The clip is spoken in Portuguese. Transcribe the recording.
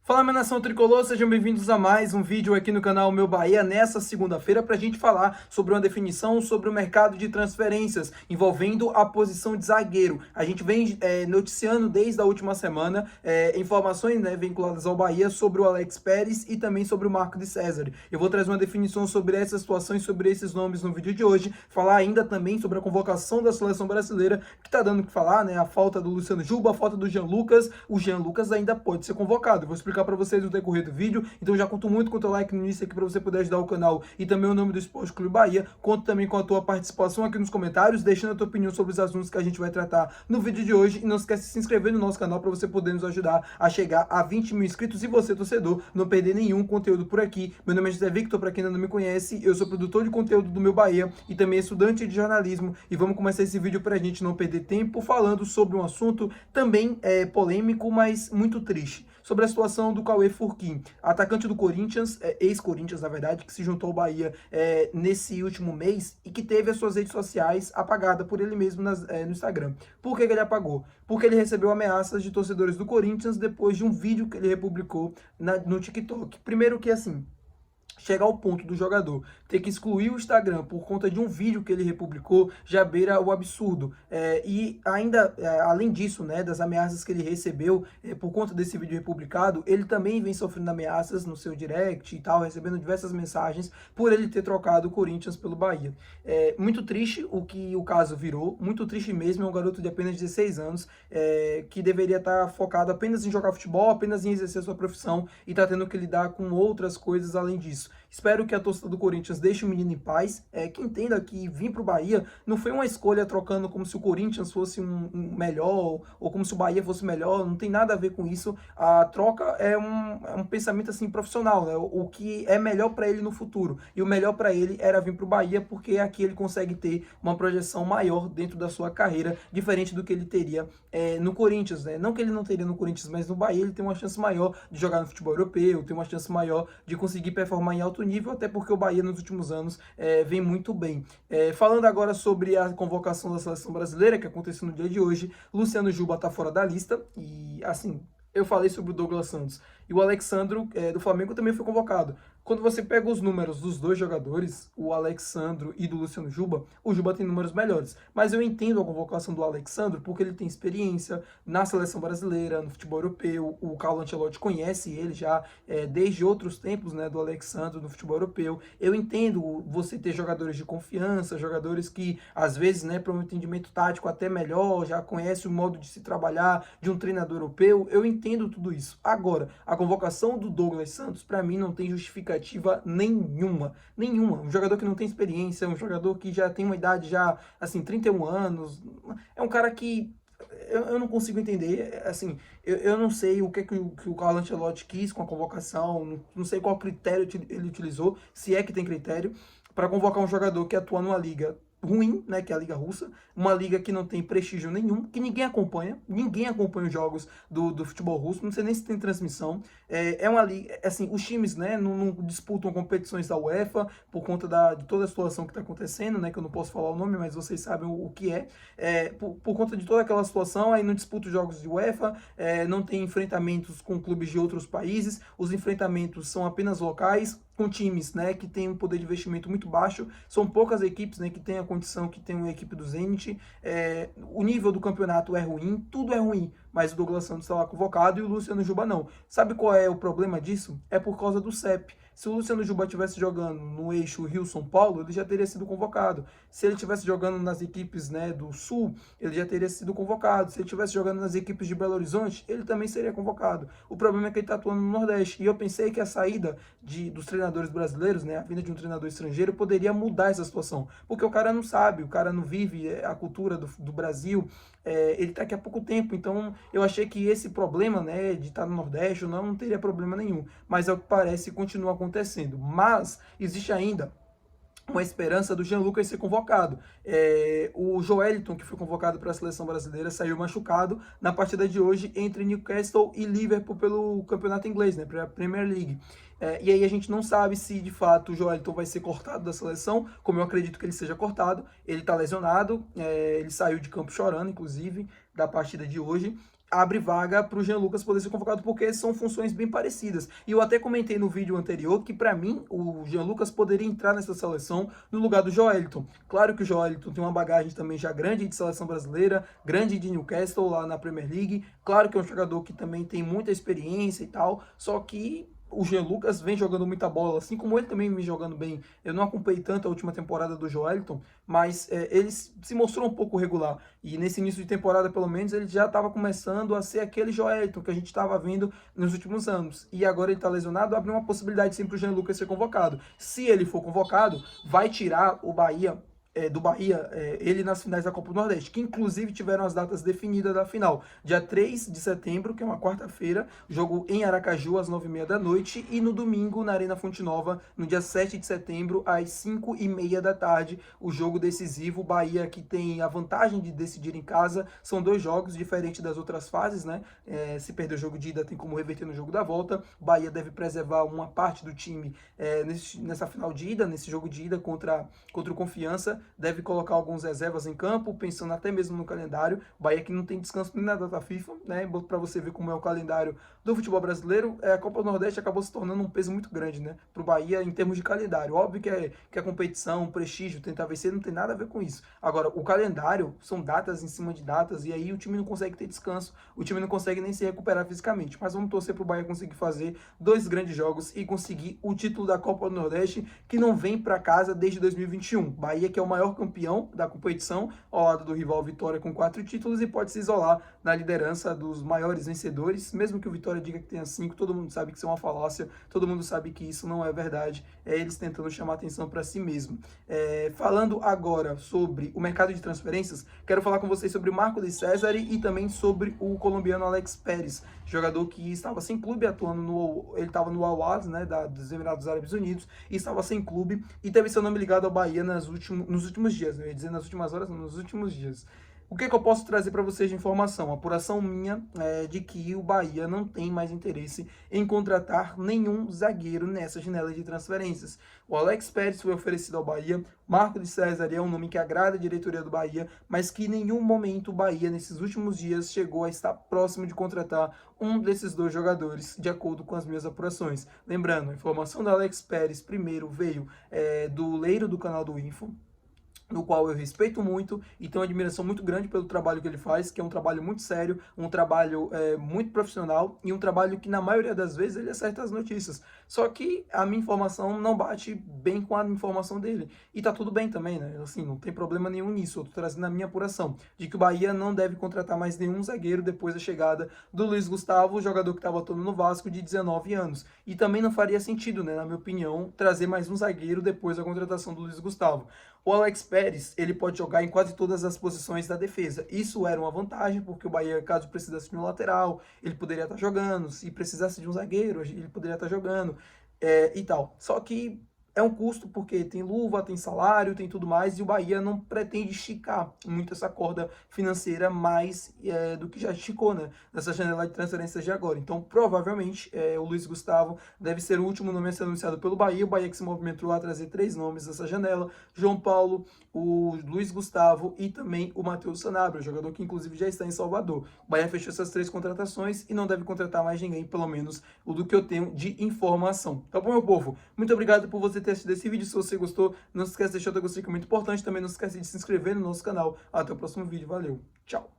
Fala, minha nação tricolor, sejam bem-vindos a mais um vídeo aqui no canal Meu Bahia nessa segunda-feira para a gente falar sobre uma definição sobre o mercado de transferências envolvendo a posição de zagueiro. A gente vem noticiando desde a última semana informações vinculadas ao Bahia sobre o Alex Pérez e também sobre o Marco de César. Eu vou trazer uma definição sobre essas situações, sobre esses nomes no vídeo de hoje, falar ainda também sobre a convocação da seleção brasileira, que está dando o que falar, a falta do Luciano Juba, a falta do Jean Lucas. O Jean Lucas ainda pode ser convocado. Eu vou explicar para vocês no decorrer do vídeo, então já conto muito com o teu like no início aqui para você poder ajudar o canal e também o nome do Esporte Clube Bahia. Conto também com a tua participação aqui nos comentários, deixando a tua opinião sobre os assuntos que a gente vai tratar no vídeo de hoje, e não esquece de se inscrever no nosso canal para você poder nos ajudar a chegar a 20 mil inscritos e você, torcedor, não perder nenhum conteúdo por aqui. Meu nome é José Victor, para quem ainda não me conhece, eu sou produtor de conteúdo do Meu Bahia e também estudante de jornalismo, e vamos começar esse vídeo para a gente não perder tempo falando sobre um assunto também polêmico, mas muito triste, sobre a situação do Cauê Furquim, atacante do Corinthians, ex-Corinthians, na verdade, que se juntou ao Bahia nesse último mês e que teve as suas redes sociais apagadas por ele mesmo no Instagram. Por que ele apagou? Porque ele recebeu ameaças de torcedores do Corinthians depois de um vídeo que ele republicou no TikTok. Primeiro que, assim, chega ao ponto do jogador ter que excluir o Instagram por conta de um vídeo que ele republicou, já beira o absurdo. E ainda, além disso, das ameaças que ele recebeu por conta desse vídeo republicado, ele também vem sofrendo ameaças no seu direct e tal, recebendo diversas mensagens por ele ter trocado o Corinthians pelo Bahia. Muito triste o que o caso virou, muito triste mesmo. É um garoto de apenas 16 anos, que deveria estar focado apenas em jogar futebol, apenas em exercer sua profissão, e está tendo que lidar com outras coisas além disso. Espero que a torcida do Corinthians deixe o menino em paz, que entenda que vir para o Bahia não foi uma escolha trocando como se o Corinthians fosse um melhor, ou como se o Bahia fosse melhor. Não tem nada a ver com isso. A troca é um pensamento assim profissional, o que é melhor para ele no futuro, e o melhor para ele era vir para o Bahia, porque aqui ele consegue ter uma projeção maior dentro da sua carreira, diferente do que ele teria no Corinthians, Não que ele não teria no Corinthians, mas no Bahia ele tem uma chance maior de jogar no futebol europeu, tem uma chance maior de conseguir performar em alto nível, até porque o Bahia nos últimos anos vem muito bem. Falando agora sobre a convocação da seleção brasileira, que aconteceu no dia de hoje, Luciano Juba está fora da lista, e assim, eu falei sobre o Douglas Santos, e o Alexandro do Flamengo também foi convocado. Quando você pega os números dos dois jogadores, o Alexandro e do Luciano Juba, o Juba tem números melhores. Mas eu entendo a convocação do Alexandro porque ele tem experiência na seleção brasileira, no futebol europeu. O Carlo Ancelotti conhece ele já desde outros tempos, do Alexandro no futebol europeu. Eu entendo você ter jogadores de confiança, jogadores que, às vezes, para um entendimento tático até melhor, já conhece o modo de se trabalhar de um treinador europeu. Eu entendo tudo isso. Agora, a convocação do Douglas Santos, para mim, não tem justificativa nenhuma. Um jogador que não tem experiência, um jogador que já tem uma idade já, assim, 31 anos, é um cara que eu não consigo entender, assim, eu não sei o que o Carlo Ancelotti quis com a convocação, não sei qual critério ele utilizou, se é que tem critério, para convocar um jogador que atua numa liga ruim, que é a Liga Russa, uma liga que não tem prestígio nenhum, que ninguém acompanha os jogos do futebol russo, não sei nem se tem transmissão. É uma liga, assim, os times, não disputam competições da UEFA por conta de toda a situação que está acontecendo, que eu não posso falar o nome, mas vocês sabem o que por conta de toda aquela situação, aí não disputam jogos de UEFA, não tem enfrentamentos com clubes de outros países, os enfrentamentos são apenas locais, com times, que tem um poder de investimento muito baixo. São poucas equipes, que tem a condição que tem uma equipe do Zenit. O nível do campeonato é ruim, tudo é ruim, mas o Douglas Santos está lá convocado e o Luciano Juba não. Sabe qual é o problema disso? É por causa do CEP. Se o Luciano Juba estivesse jogando no eixo Rio-São Paulo, ele já teria sido convocado. Se ele estivesse jogando nas equipes do Sul, ele já teria sido convocado. Se ele estivesse jogando nas equipes de Belo Horizonte, ele também seria convocado. O problema é que ele está atuando no Nordeste. E eu pensei que a saída dos treinadores brasileiros, a vinda de um treinador estrangeiro, poderia mudar essa situação. Porque o cara não sabe, o cara não vive a cultura do Brasil. Ele está aqui há pouco tempo, então eu achei que esse problema, de estar no Nordeste ou não teria problema nenhum, mas ao que parece continua acontecendo. Mas existe ainda uma esperança do Jean Lucas ser convocado. O Joelinton, que foi convocado para a seleção brasileira, saiu machucado na partida de hoje entre Newcastle e Liverpool pelo campeonato inglês, para a Premier League. E aí a gente não sabe se de fato o Joelinton vai ser cortado da seleção, como eu acredito que ele seja cortado. Ele está lesionado, ele saiu de campo chorando, inclusive, da partida de hoje. abre vaga para o Jean Lucas poder ser convocado, porque são funções bem parecidas. E eu até comentei no vídeo anterior que, para mim, o Jean Lucas poderia entrar nessa seleção no lugar do Joelinton. Claro que o Joelinton tem uma bagagem também já grande de seleção brasileira, grande de Newcastle lá na Premier League. Claro que é um jogador que também tem muita experiência e tal, só que o Jean Lucas vem jogando muita bola, assim como ele também vem jogando bem. Eu não acompanhei tanto a última temporada do Joelinton, mas ele se mostrou um pouco regular. E nesse início de temporada, pelo menos, ele já estava começando a ser aquele Joelinton que a gente estava vendo nos últimos anos. E agora ele está lesionado, abre uma possibilidade sim para o Jean Lucas ser convocado. Se ele for convocado, vai tirar o Bahia do Bahia, ele nas finais da Copa do Nordeste, que inclusive tiveram as datas definidas da final. Dia 3 de setembro, que é uma quarta-feira, jogo em Aracaju, às 9h30 da noite, e no domingo, na Arena Fonte Nova, no dia 7 de setembro, às 5h30 da tarde, o jogo decisivo. Bahia, que tem a vantagem de decidir em casa, são 2 jogos, diferente das outras fases, né? Se perder o jogo de ida, tem como reverter no jogo da volta. Bahia deve preservar uma parte do time nessa final de ida, nesse jogo de ida contra o Confiança, deve colocar alguns reservas em campo, pensando até mesmo no calendário. O Bahia que não tem descanso nem na data FIFA, né? Para você ver como é o calendário do futebol brasileiro, a Copa do Nordeste acabou se tornando um peso muito grande, né? Para o Bahia em termos de calendário. Óbvio que a competição, o prestígio, tentar vencer, não tem nada a ver com isso. Agora, o calendário são datas em cima de datas, e aí o time não consegue ter descanso, o time não consegue nem se recuperar fisicamente. Mas vamos torcer para o Bahia conseguir fazer 2 grandes jogos e conseguir o título da Copa do Nordeste, que não vem para casa desde 2021. Bahia, que é o maior campeão da competição, ao lado do rival Vitória com 4 títulos, e pode se isolar na liderança dos maiores vencedores, mesmo que o Vitória diga que tenha 5, todo mundo sabe que isso é uma falácia, todo mundo sabe que isso não é verdade, é eles tentando chamar atenção para si mesmo. Falando agora sobre o mercado de transferências, quero falar com vocês sobre o Marco de César e também sobre o colombiano Alex Pérez, jogador que estava sem clube, atuando ele estava no Al-Ahly, né, dos Emirados Árabes Unidos, e estava sem clube, e teve seu nome ligado ao Bahia nos últimos dias, eu ia dizer nas últimas horas, não, nos últimos dias. O que eu posso trazer para vocês de informação? A apuração minha é de que o Bahia não tem mais interesse em contratar nenhum zagueiro nessa janela de transferências. O Alex Pérez foi oferecido ao Bahia, Marco de César é um nome que agrada a diretoria do Bahia, mas que em nenhum momento o Bahia, nesses últimos dias, chegou a estar próximo de contratar um desses 2 jogadores, de acordo com as minhas apurações. Lembrando, a informação do Alex Pérez primeiro veio do Leiro do canal do Info, no qual eu respeito muito e tenho uma admiração muito grande pelo trabalho que ele faz, que é um trabalho muito sério, um trabalho muito profissional e um trabalho que na maioria das vezes ele acerta as notícias. Só que a minha informação não bate bem com a informação dele. E tá tudo bem também, né? Assim, não tem problema nenhum nisso. Eu tô trazendo a minha apuração de que o Bahia não deve contratar mais nenhum zagueiro depois da chegada do Luiz Gustavo, o jogador que estava atuando no Vasco, de 19 anos. E também não faria sentido, né, na minha opinião, trazer mais um zagueiro depois da contratação do Luiz Gustavo. O Alex Pérez, ele pode jogar em quase todas as posições da defesa. Isso era uma vantagem, porque o Bahia, caso precisasse de um lateral, ele poderia estar jogando. Se precisasse de um zagueiro, ele poderia estar jogando e tal. Só que é um custo porque tem luva, tem salário, tem tudo mais, e o Bahia não pretende esticar muito essa corda financeira mais do que já esticou, né, nessa janela de transferências de agora. Então, provavelmente, o Luiz Gustavo deve ser o último nome a ser anunciado pelo Bahia. O Bahia que se movimentou a trazer 3 nomes nessa janela: João Paulo, o Luiz Gustavo e também o Matheus Sanabria, jogador que inclusive já está em Salvador. O Bahia fechou essas 3 contratações e não deve contratar mais ninguém, pelo menos o do que eu tenho de informação. Tá bom, meu povo? Muito obrigado por você ter assistido esse vídeo. Se você gostou, não se esquece de deixar o teu gostei, que é muito importante. Também não se esquece de se inscrever no nosso canal. Até o próximo vídeo. Valeu. Tchau.